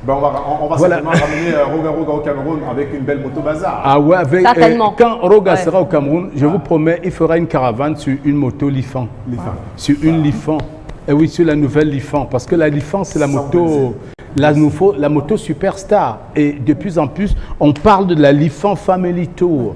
Ben on va certainement ramener Roga Roga au Cameroun avec une belle moto bazar. Ah ouais, avec, certainement. Quand Roga sera au Cameroun, je vous promets, il fera une caravane sur une moto Lifan. Sur une Lifan. Et oui, sur la nouvelle Lifan. Parce que la Lifan, c'est la moto... La moto superstar. Et de plus en plus, on parle de la Lifan Family Tour.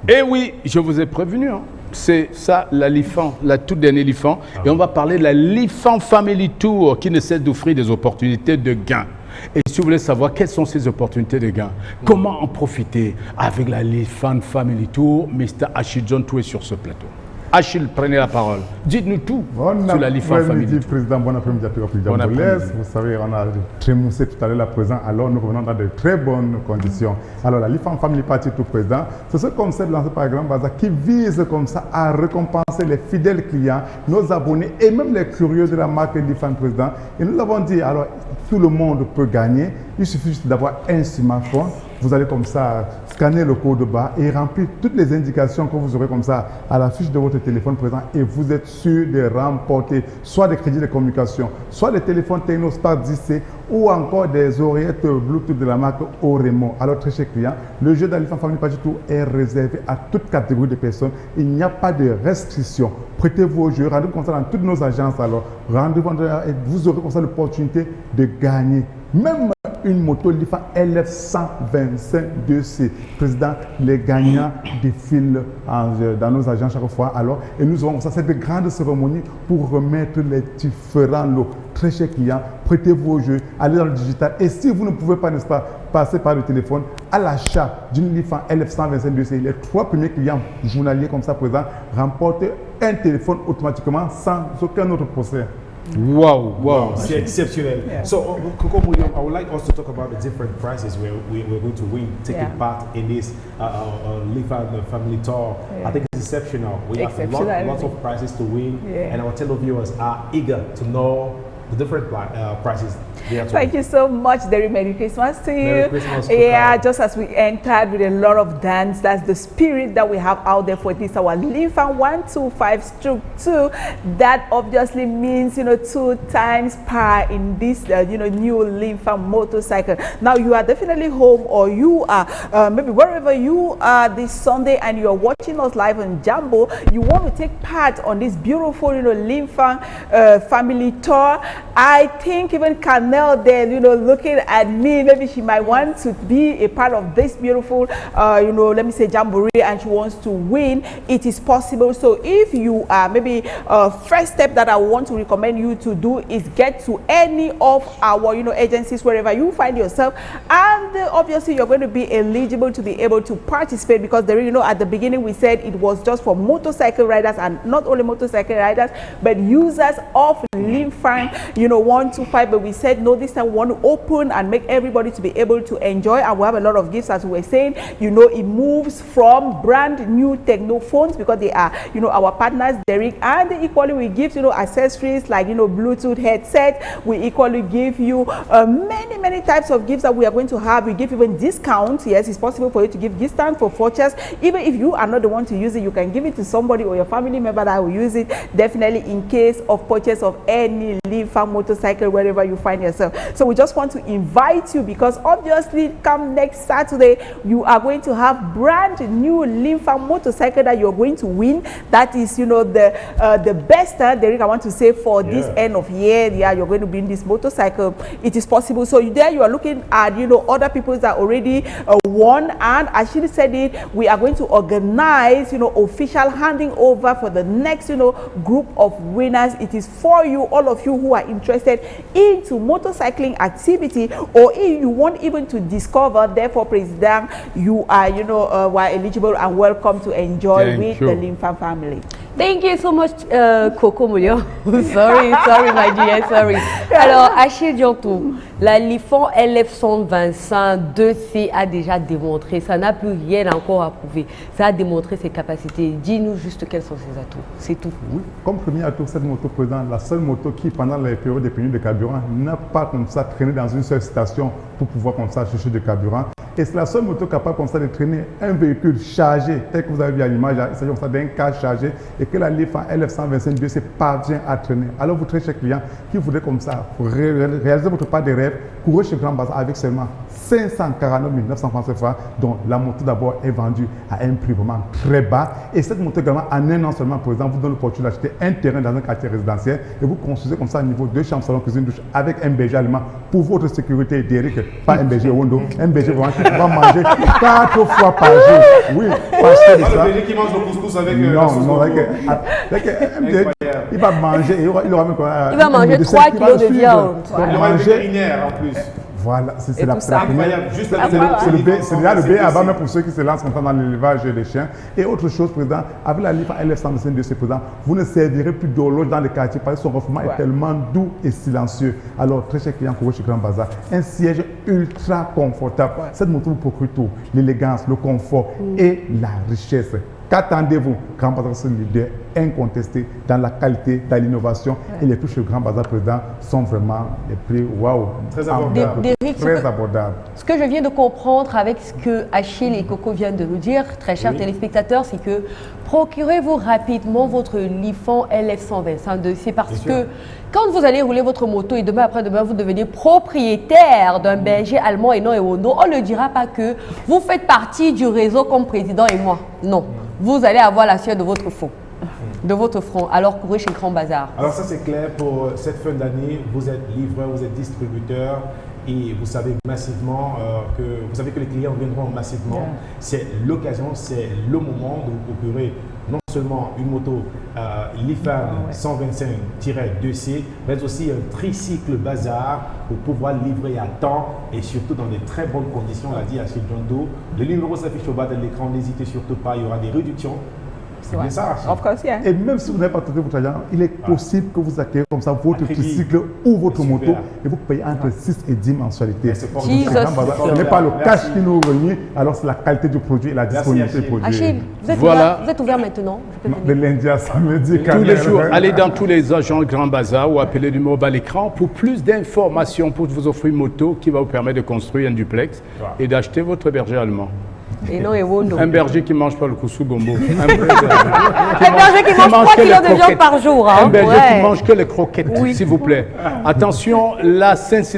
Et oui, je vous ai prévenu, hein. C'est ça la Lifan, la toute dernière Lifan. Et on va parler de la Lifan Family Tour qui ne cesse d'offrir des opportunités de gains. Et si vous voulez savoir quelles sont ces opportunités de gains, comment en profiter avec la Lifan Family Tour, Mr. Achille John tout est sur ce plateau. Achille, prenez la parole. Dites-nous tout sur la Lifan Family Tour. Président, bon après-midi à tous. Vous savez, on a trémoussé tout à l'heure la présence, alors nous revenons dans de très bonnes conditions. Alors la Lifan Family Party tout président, c'est ce concept lancé par Grand Bazar qui vise comme ça à récompenser les fidèles clients, nos abonnés et même les curieux de la marque Lifan président. Et nous l'avons dit, alors tout le monde peut gagner, il suffit juste d'avoir un smartphone. Vous allez comme ça scanner le code barre et remplir toutes les indications que vous aurez comme ça à la fiche de votre téléphone présent et vous êtes sûr de remporter soit des crédits de communication, soit des téléphones Technospark 10C ou encore des oreillettes Bluetooth de la marque Oremo. Alors très chers clients, le jeu d'Alifan Family Party Tour est réservé à toute catégorie de personnes. Il n'y a pas de restriction. Prêtez-vous au jeu, rendez-vous comme ça dans toutes nos agences. Alors rendez-vous et vous aurez comme ça l'opportunité de gagner. Même une moto Lifan LF125 2C. Président, les gagnants défilent dans nos agents chaque fois. Alors, et nous aurons ça, cette grande cérémonie pour remettre les différents lots. Très chers clients, prêtez-vous au jeu, allez dans le digital. Et si vous ne pouvez pas, n'est-ce pas, passer par le téléphone, à l'achat d'une Lifan LF125 2C, les 3 premiers clients journaliers comme ça présents remportent un téléphone automatiquement sans aucun autre procès. Wow. C'est exceptionnel. Yeah. So, Coco William, I would like us to talk about the different prizes we're going to win, taking part in this Lifan Family Tour. Yeah. I think it's exceptional. We have lots of prizes to win, and our televiewers are eager to know the different prizes. Thank you so much, Derry. Merry Christmas to you. Merry Christmas. Yeah, just as we entered with a lot of dance, that's the spirit that we have out there for this, our Lifan 125/2. That obviously means, 2 times power in this, new Lifan motorcycle. Now, you are definitely home, or you are maybe wherever you are this Sunday and you are watching us live on Jambo, you want to take part on this beautiful, Lifan family tour. I think even Canel there, looking at me, maybe she might want to be a part of this beautiful, let me say jamboree, and she wants to win. It is possible. So if you are maybe first step that I want to recommend you to do is get to any of our, agencies wherever you find yourself, and obviously you're going to be eligible to be able to participate, because there, at the beginning we said it was just for motorcycle riders, and not only motorcycle riders, but users of Lifan 125. But we said no, this time we want to open and make everybody to be able to enjoy, and we have a lot of gifts, as we were saying. It moves from brand new techno phones, because they are our partners, Derek, and equally we give accessories like Bluetooth headset. We equally give you many types of gifts that we are going to have. We give even discounts. Yes, it's possible for you to give discount for purchase. Even if you are not the one to use it, you can give it to somebody or your family member that will use it, definitely in case of purchase of any Lifan motorcycle wherever you find yourself. So we just want to invite you, because obviously come next Saturday you are going to have brand new Lifan motorcycle that you're going to win. That is the best, Derek, I want to say, for this end of year. You're going to win this motorcycle. It is possible. So you are looking at other people that already won, and as she said it, we are going to organize official handing over for the next group of winners. It is for you, all of you who are interested into motorcycling activity, or if you want even to discover. Therefore, President, you are were eligible and welcome to enjoy with the Lifan family. Thank you so much, Coco Moulio. sorry, my dear, sorry. Alors, Achille Diantou, la Lifan LF125 2C a déjà démontré, ça n'a plus rien encore à prouver. Ça a démontré ses capacités. Dis-nous juste quels sont ses atouts. C'est tout. Oui, comme premier atout, cette moto, président, la seule moto qui, pendant les périodes de pénurie de carburant, n'a pas comme ça traîné dans une seule station pour pouvoir comme ça chercher du carburant. Et c'est la seule moto capable comme ça de traîner un véhicule chargé, tel que vous avez vu à l'image, il s'agit comme ça d'un cas chargé, et que la Lifan LF125 2C parvient à traîner. Alors vous, très chers clients, qui voudraient comme ça réaliser votre part de rêve, courez chez Grand Bazar avec seulement 549 930 francs, dont la moto d'abord est vendue à un prix vraiment très bas. Et cette moto également, en un an seulement, par exemple, vous donne l'opportunité d'acheter un terrain dans un quartier résidentiel et vous construisez comme ça au niveau 2 chambres, salon, cuisine, douche avec un berger allemand pour votre sécurité, Derek, pas un berger Wondo, un berger vraiment qui va manger 4 fois par jour. Oui, parce que le berger qui mange le couscous avec il va manger, il aura même quoi. Il va manger 3 kilos de viande. Il aura un vétérinaire en plus. Voilà, c'est la première. C'est là le B à bas, même pour ceux qui se lancent dans l'élevage des chiens. Et autre chose, président, avec la Lifan LF125 de ce président, vous ne servirez plus d'horloge dans les quartiers parce que son refoulement est tellement doux et silencieux. Alors, très cher client, pour chez Grand Bazar, un siège ultra confortable. Cette moto vous procure tout, l'élégance, le confort et la richesse. Qu'attendez-vous? Grand Bazar, c'est un leader incontesté dans la qualité, dans l'innovation. Et les prix chez Grand Bazar Président sont vraiment des prix waouh, très abordables. Très abordables. Ce que je viens de comprendre avec ce que Achille et Coco viennent de nous dire, très chers téléspectateurs, c'est que procurez-vous rapidement votre Lifan LF125 2C parce que quand vous allez rouler votre moto et demain après-demain, vous devenez propriétaire d'un berger allemand et non Ewondo, on ne dira pas que vous faites partie du réseau comme président et moi. Non. Vous allez avoir la sueur de votre front. Alors courez chez Grand Bazar. Alors ça c'est clair pour cette fin d'année. Vous êtes livreur, vous êtes distributeur et vous savez massivement que les clients viendront massivement. C'est l'occasion, c'est le moment de vous procurer non seulement une moto Lifan 125-2C, mais aussi un tricycle Bazar pour pouvoir livrer à temps et surtout dans de très bonnes conditions, l'a dit Achille Diantou. Le numéro s'affiche au bas de l'écran, n'hésitez surtout pas, il y aura des réductions. C'est bien ça, Achille. Of course, yeah. Et même si vous n'avez pas trouvé votre agent, il est possible que vous acquériez comme ça votre tricycle ou votre moto et vous payez entre 6 et 10 mensualités. Ce n'est pas le cash qui nous renie, alors c'est la qualité du produit et la disponibilité du produit. Achille, vous êtes ouvert maintenant? De lundi à samedi. Tous les jours, allez dans tous les agents Grand Bazar ou appelez le numéro bas à l'écran pour plus d'informations pour vous offrir une moto qui va vous permettre de construire un duplex et d'acheter votre berger allemand. Et non, Ewondo. Un berger qui ne mange pas le coussou gombo. Un berger qui mange 3 kilos de viande par jour. Un berger qui mange que les croquettes, s'il vous plaît. Attention, la sincérité.